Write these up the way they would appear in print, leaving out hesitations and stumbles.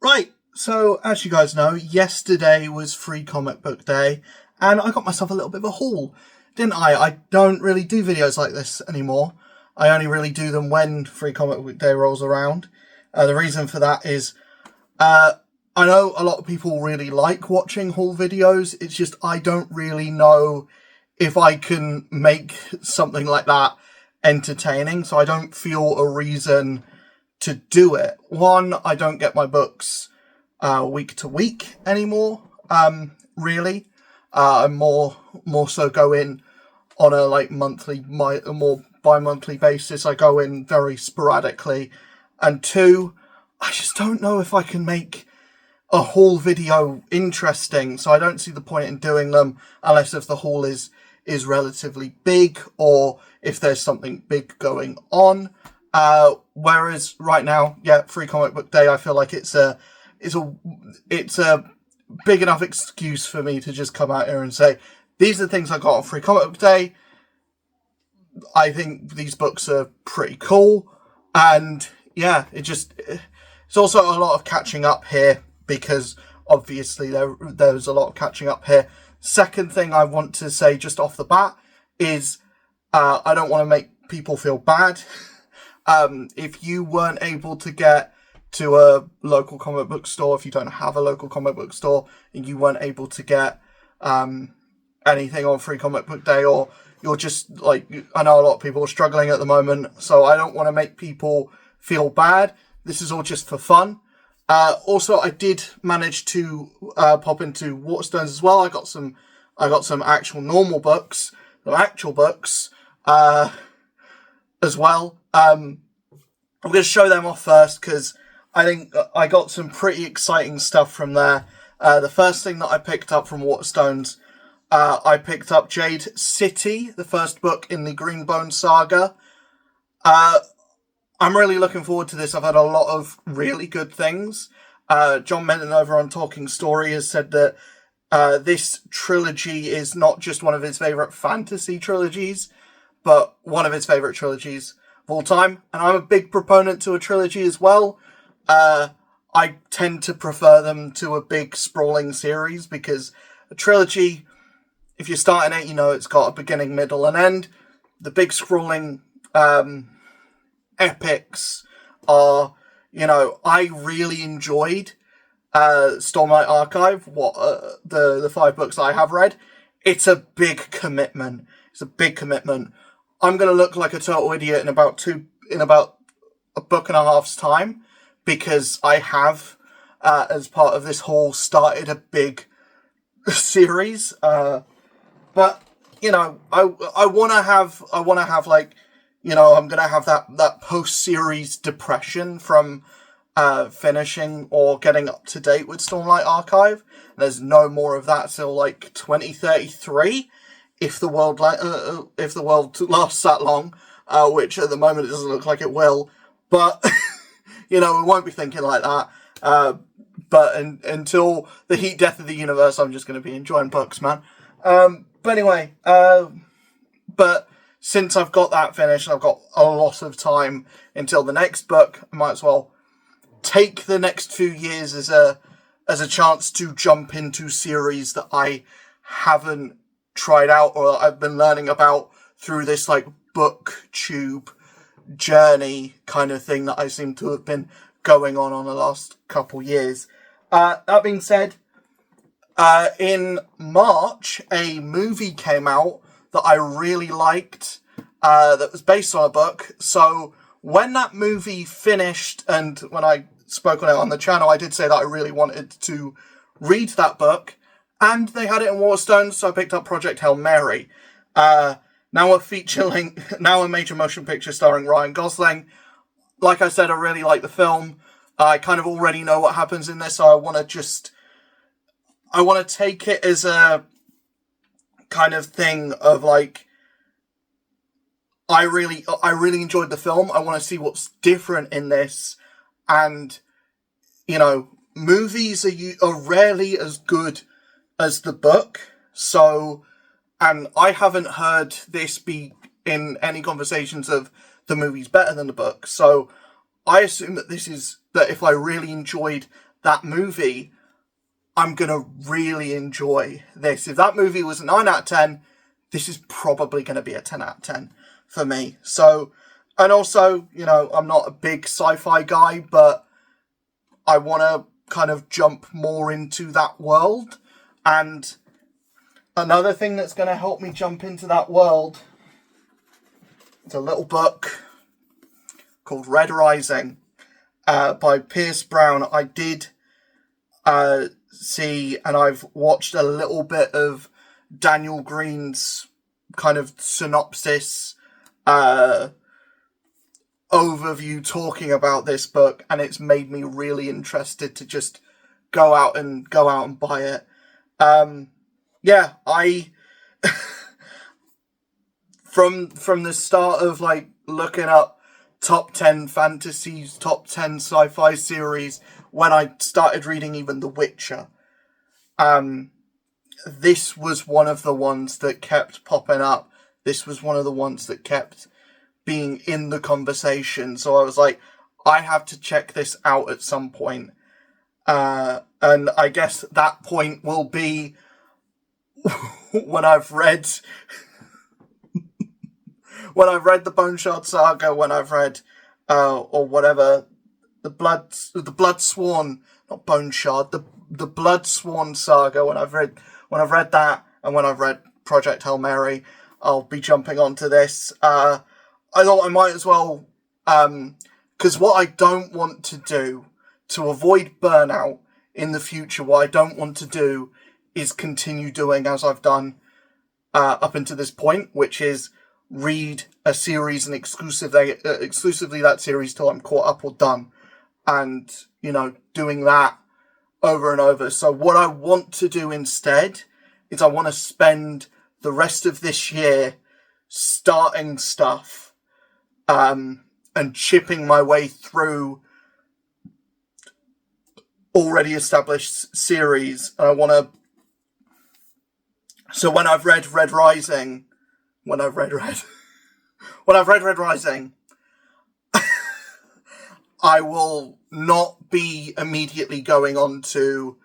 Right, so as you guys know, yesterday was Free Comic Book Day, and I got myself a little bit of a haul, didn't I? I don't really do videos like this anymore. I only really do them when Free Comic Book Day rolls around. The reason for that is, I know a lot of people really like watching haul videos, it's just I don't really know if I can make something like that entertaining, so I don't feel a reason to do it. One, I don't get my books week to week anymore, really. I more so go in on a more bi-monthly basis. I go in very sporadically. And two, I just don't know if I can make a haul video interesting, so I don't see the point in doing them unless if the haul is relatively big or if there's something big going on. Whereas right now, Free Comic Book Day, I feel like it's a big enough excuse for me to just come out here and say, these are the things I got on Free Comic Book Day. I think these books are pretty cool. And yeah, it's also a lot of catching up here because obviously there's a lot of catching up here. Second thing I want to say just off the bat is, I don't want to make people feel bad. If you weren't able to get to a local comic book store, if you don't have a local comic book store, and you weren't able to get anything on Free Comic Book Day, or you're just, like, I know a lot of people are struggling at the moment, so I don't want to make people feel bad. This is all just for fun. Also, I did manage to pop into Waterstones as well. I got some actual normal books, some actual books, as well. I'm going to show them off first because I think I got some pretty exciting stuff from there. The first thing that I picked up from Waterstones, I picked up Jade City, the first book in the Greenbone saga. I'm really looking forward to this. I've had a lot of really good things. John Menton over on Talking Story has said that this trilogy is not just one of his favourite fantasy trilogies, but one of his favourite trilogies of all time. And I'm a big proponent to a trilogy as well. I tend to prefer them to a big sprawling series because a trilogy, if you're starting it, you know it's got a beginning, middle, and end. The big sprawling epics are, I really enjoyed Stormlight Archive, the 5 books I have read. It's a big commitment. I'm going to look like a total idiot in about a book and a half's time because I have, as part of this haul, started a big series. But I want to have like, I'm going to have that post-series depression from finishing or getting up to date with Stormlight Archive. There's no more of that till like 2033. If the world lasts that long, which at the moment it doesn't look like it will, but we won't be thinking like that. But until the heat death of the universe, I'm just going to be enjoying books, man. But anyway, but since I've got that finished and I've got a lot of time until the next book, I might as well take the next few years as a chance to jump into series that I haven't tried out or I've been learning about through this like booktube journey kind of thing that I seem to have been going on the last couple years. That being said, in March a movie came out that I really liked, that was based on a book. So when that movie finished and when I spoke on it on the channel, I did say that I really wanted to read that book. And they had it in Waterstones, so I picked up Project Hail Mary. Now a major motion picture starring Ryan Gosling. Like I said, I really like the film. I kind of already know what happens in this, so I want to take it as a kind of thing of like, I really enjoyed the film. I want to see what's different in this. And, movies are rarely as good as the book. So, and I haven't heard this be in any conversations of the movie's better than the book. So I assume that if I really enjoyed that movie, I'm going to really enjoy this. If that movie was a 9 out of 10, this is probably going to be a 10 out of 10 for me. So, and also, you know, I'm not a big sci-fi guy, but I want to kind of jump more into that world. And another thing that's going to help me jump into that world is a little book called Red Rising by Pierce Brown. I did see, and I've watched a little bit of Daniel Green's kind of synopsis overview talking about this book, and it's made me really interested to just go out and buy it. Yeah, I from the start of like looking up top 10 fantasies, top 10 sci-fi series, when I started reading even The Witcher, this was one of the ones that kept popping up. This was one of the ones that kept being in the conversation. So I was like, I have to check this out at some point. And I guess that point will be when I've read the Bone Shard Saga, when I've read or whatever, the Blood Sworn, not Bone Shard, the Blood Sworn Saga, when I've read that, and when I've read Project Hail Mary, I'll be jumping onto this. I thought I might as well, because what I don't want to do to avoid burnout in the future, what I don't want to do is continue doing as I've done up until this point, which is read a series and exclusively that series till I'm caught up or done, and, you know, doing that over and over. So what I want to do instead is I want to spend the rest of this year starting stuff and chipping my way through already established series. And I want to... So when I've read Red Rising... When I've read Red Rising, I will not be immediately going on to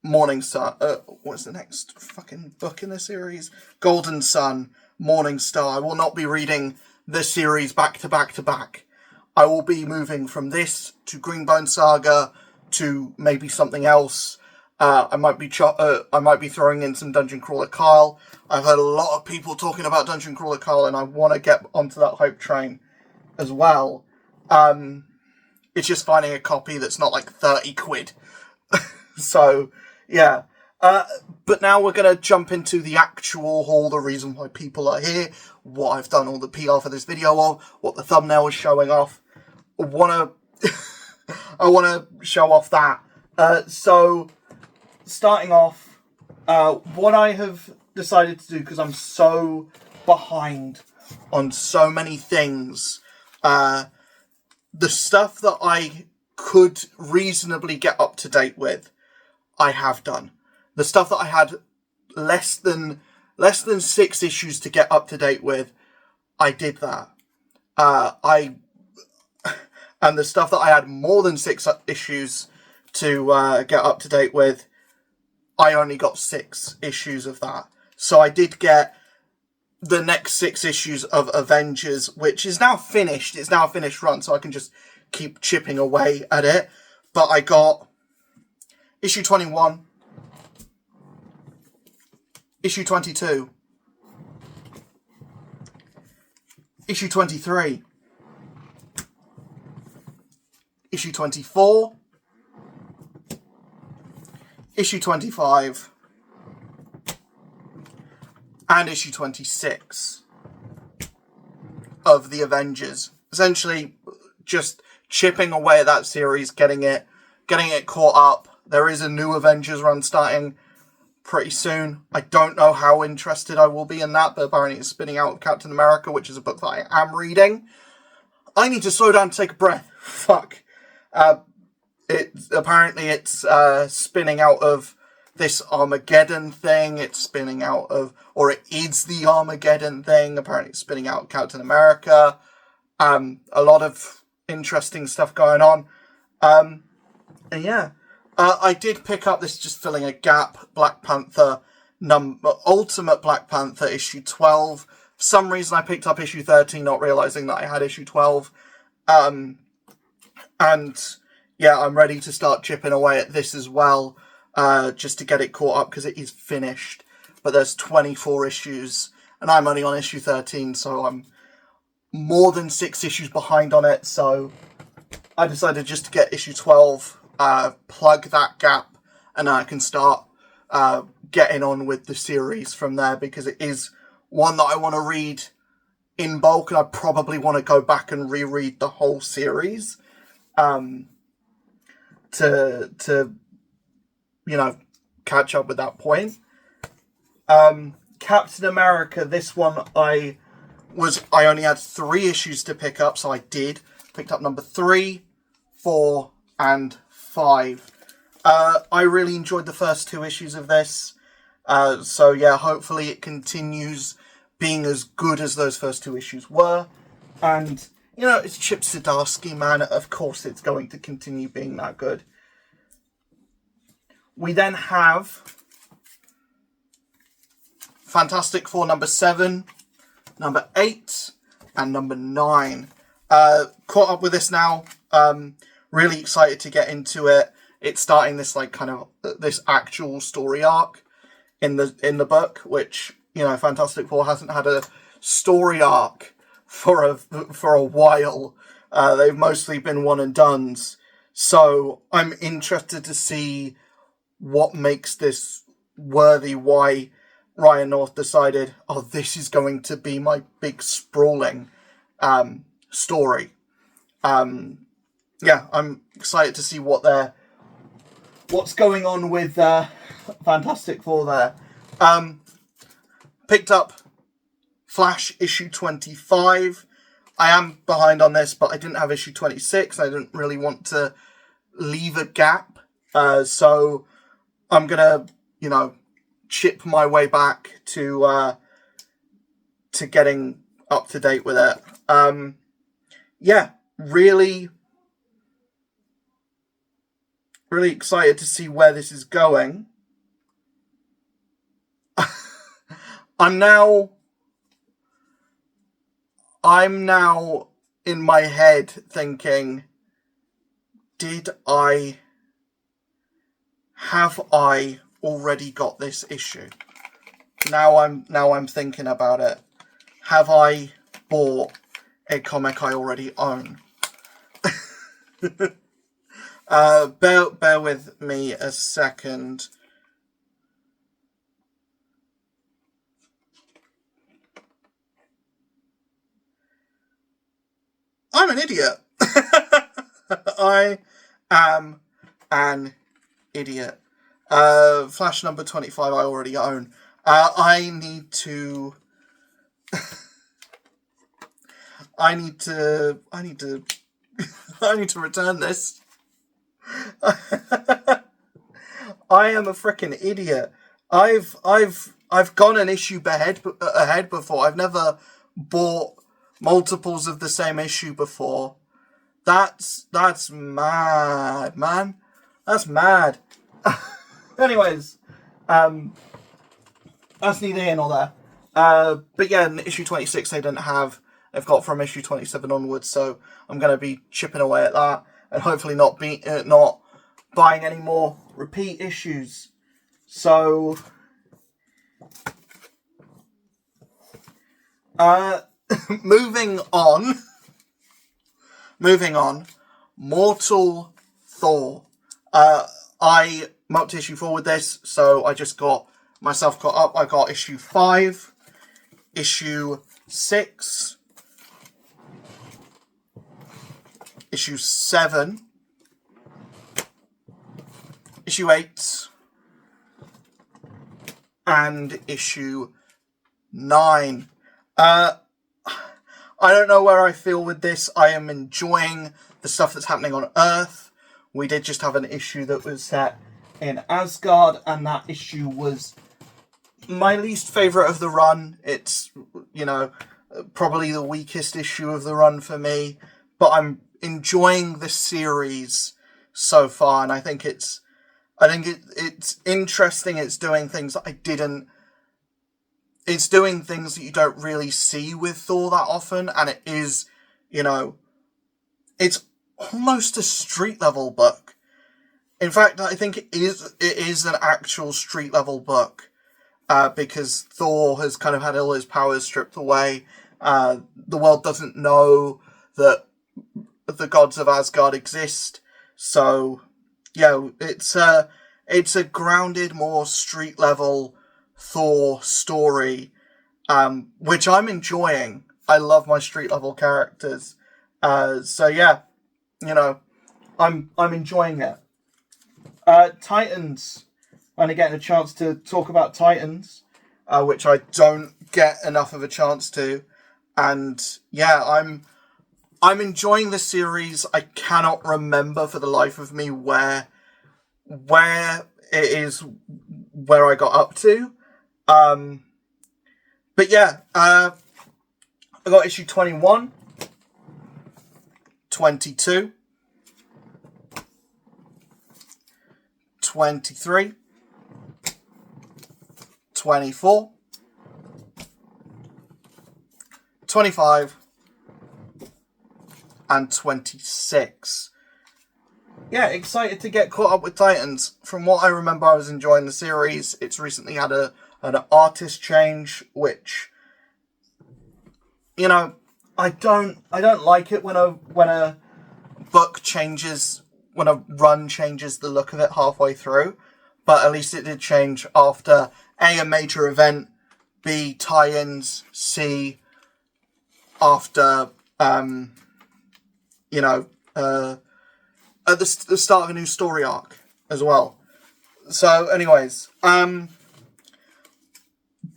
Morningstar. What's the next fucking book in the series? Golden Sun, Morningstar. I will not be reading the series back to back to back. I will be moving from this to Greenbone Saga to maybe something else. I might be throwing in some Dungeon Crawler Kyle. I've heard a lot of people talking about Dungeon Crawler Kyle, and I want to get onto that hype train as well. It's just finding a copy that's not like 30 quid. So, yeah. But now we're going to jump into the actual haul, the reason why people are here, what I've done all the PR for this video of, what the thumbnail is showing off. I want to show off that. So, starting off, what I have decided to do, because I'm so behind on so many things, the stuff that I could reasonably get up to date with, I have done. The stuff that I had less than 6 issues to get up to date with, I did that. And the stuff that I had more than 6 issues to get up to date with, I only got 6 issues of that. So I did get the next 6 issues of Avengers, which is now finished. It's now a finished run, so I can just keep chipping away at it. But I got issue 21, issue 22, issue 23, issue 24, issue 25, and issue 26 of the Avengers. Essentially, just chipping away at that series, getting it caught up. There is a new Avengers run starting pretty soon. I don't know how interested I will be in that, but apparently it's spinning out of Captain America, which is a book that I am reading. I need to slow down and take a breath. Fuck. Apparently it's spinning out of this Armageddon thing. It's spinning out of, or it is the Armageddon thing. Apparently it's spinning out of Captain America. A lot of interesting stuff going on. And yeah, I did pick up this, just filling a gap, Black Panther, Ultimate Black Panther issue 12. For some reason I picked up issue 13, not realising that I had issue 12. And yeah, I'm ready to start chipping away at this as well, just to get it caught up, because it is finished. But there's 24 issues, and I'm only on issue 13, so I'm more than 6 issues behind on it. So I decided just to get issue 12, plug that gap, and I can start getting on with the series from there, because it is one that I want to read in bulk, and I probably want to go back and reread the whole series to you know, catch up with that point. Captain America, this one I only had 3 issues to pick up, so I picked up number 3, 4, and 5. I really enjoyed the first 2 issues of this. So yeah, hopefully it continues being as good as those first 2 issues were. And, you know, it's Chip Zdarsky, man. Of course it's going to continue being that good. We then have Fantastic Four number 7, number 8, and number 9. Caught up with this now. Really excited to get into it. It's starting this like kind of this actual story arc in the book, which, you know, Fantastic Four hasn't had a story arc for a while. They've mostly been one and dones. So I'm interested to see what makes this worthy, why Ryan North decided, oh, this is going to be my big sprawling story. Yeah, I'm excited to see what's going on with Fantastic Four there. Picked up Flash issue 25. I am behind on this, but I didn't have issue 26. I didn't really want to leave a gap. So I'm going to, you know, chip my way back to getting up to date with it. Yeah, really excited to see where this is going. I'm now in my head thinking, have I already got this issue? Now I'm thinking about it. Have I bought a comic I already own? Bear with me a second. I'm an idiot. I am an idiot. Flash number 25 I already own. I need to return this. I am a freaking idiot. I've gone an issue ahead before. I've never bought multiples of the same issue before. That's mad, man. That's mad. Anyways, that's neither here nor there. But yeah, in issue 26 they didn't have. They've got from issue 27 onwards, so I'm going to be chipping away at that, and hopefully not buying any more repeat issues. So, moving on. Mortal Thor. I mocked issue 4 with this, so I just got myself caught up. I got issue 5, issue 6, issue 7, issue 8, and issue 9. I don't know where I feel with this. I am enjoying the stuff that's happening on Earth. We did just have an issue that was set in Asgard, and that issue was my least favourite of the run. It's, you know, probably the weakest issue of the run for me, but I'm enjoying the series so far, and I think it's I think it's interesting. It's doing things that I didn't. It's doing things that you don't really see with Thor that often, and it is, it's almost a street level book. In fact, I think it is an actual street level book, because Thor has kind of had all his powers stripped away. The world doesn't know that the gods of Asgard exist, so it's a grounded, more street level Thor story, which I'm enjoying. I love my street level characters, so yeah, I'm enjoying it. Titans, finally getting a chance to talk about Titans, which I don't get enough of a chance to, and yeah, I'm enjoying the series. I cannot remember for the life of me where it is, where I got up to. But yeah, I got issue 21, 22, 23, 24, 25, and 26. Yeah, excited to get caught up with Titans. From what I remember, I was enjoying the series. It's recently had an artist change, which, I don't like it when a book changes, when a run changes the look of it halfway through. But at least it did change after A, major event, B, tie-ins, C, after at the start of a new story arc as well. So, anyways,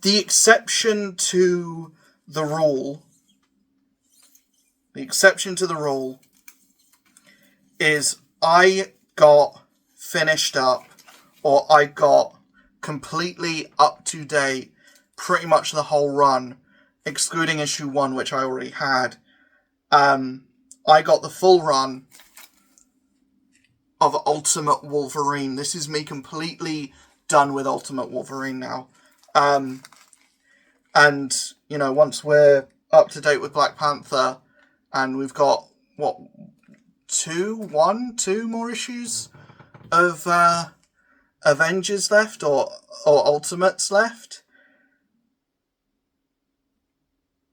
the exception to the rule is I got finished up, or I got completely up to date pretty much the whole run, excluding issue 1, which I already had. I got the full run of Ultimate Wolverine. This is me completely done with Ultimate Wolverine now. And, once we're up to date with Black Panther, and we've got, two more issues of Avengers left, or Ultimates left,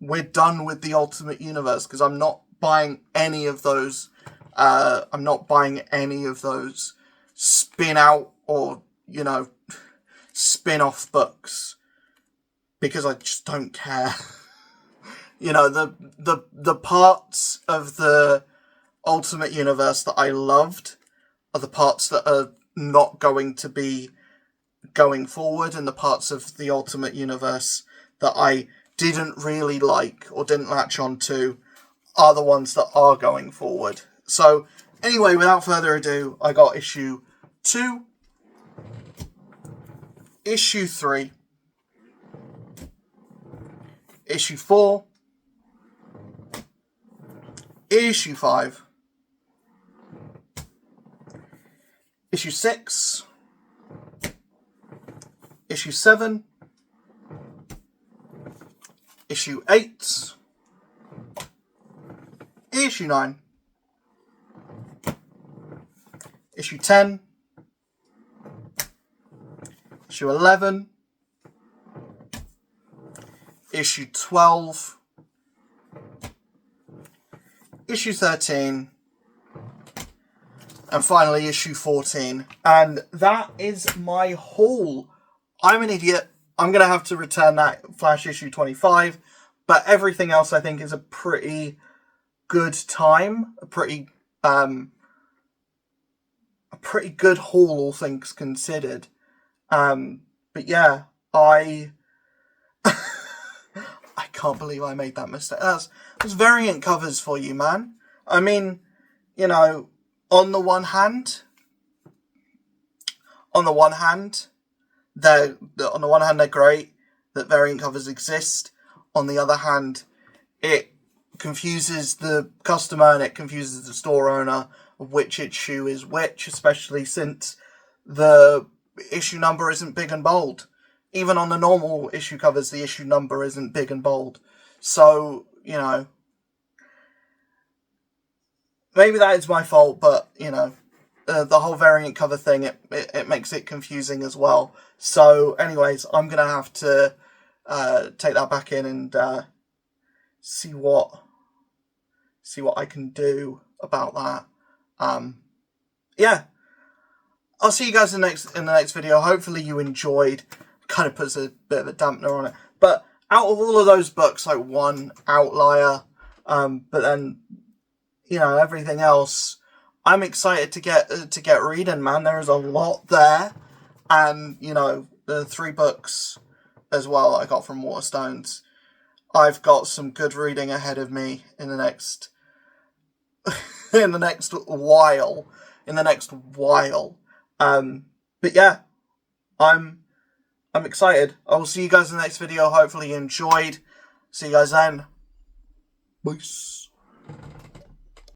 we're done with the Ultimate Universe, because I'm not buying any of those. I'm not buying any of those spin-out or, spin-off books, because I just don't care. The parts of the Ultimate Universe that I loved are the parts that are not going to be going forward, and the parts of the Ultimate Universe that I didn't really like or didn't latch on to are the ones that are going forward. So, anyway, without further ado, I got issue 2, issue 3, issue 4, issue 5, issue 6, issue 7, issue 8, issue 9, issue 10, issue 11, issue 12, issue 13, and finally issue 14. And that is my haul. I'm an idiot. I'm going to have to return that Flash issue 25, but everything else I think is a pretty good time, a pretty good haul, all things considered. But yeah, I can't believe I made that mistake. That's variant covers for you, man. I mean, on the one hand, they're great that variant covers exist. On the other hand, it confuses the customer and it confuses the store owner of which issue is which, especially since the issue number isn't big and bold. Even on the normal issue covers, the issue number isn't big and bold. So, you know, maybe that is my fault, but, you know, the whole variant cover thing, it makes it confusing as well. So, anyways, I'm going to have to take that back in and see what I can do about that. Yeah. I'll see you guys in the next video. Hopefully you enjoyed. Kind of puts a bit of a dampener on it. But out of all of those books, like, one outlier. But then, you know, everything else, I'm excited to get reading, man. There is a lot there. And, you know, the 3 books as well I got from Waterstones. I've got some good reading ahead of me in the next while. But yeah, I'm excited. I will see you guys in the next video. Hopefully you enjoyed. See you guys then. Peace.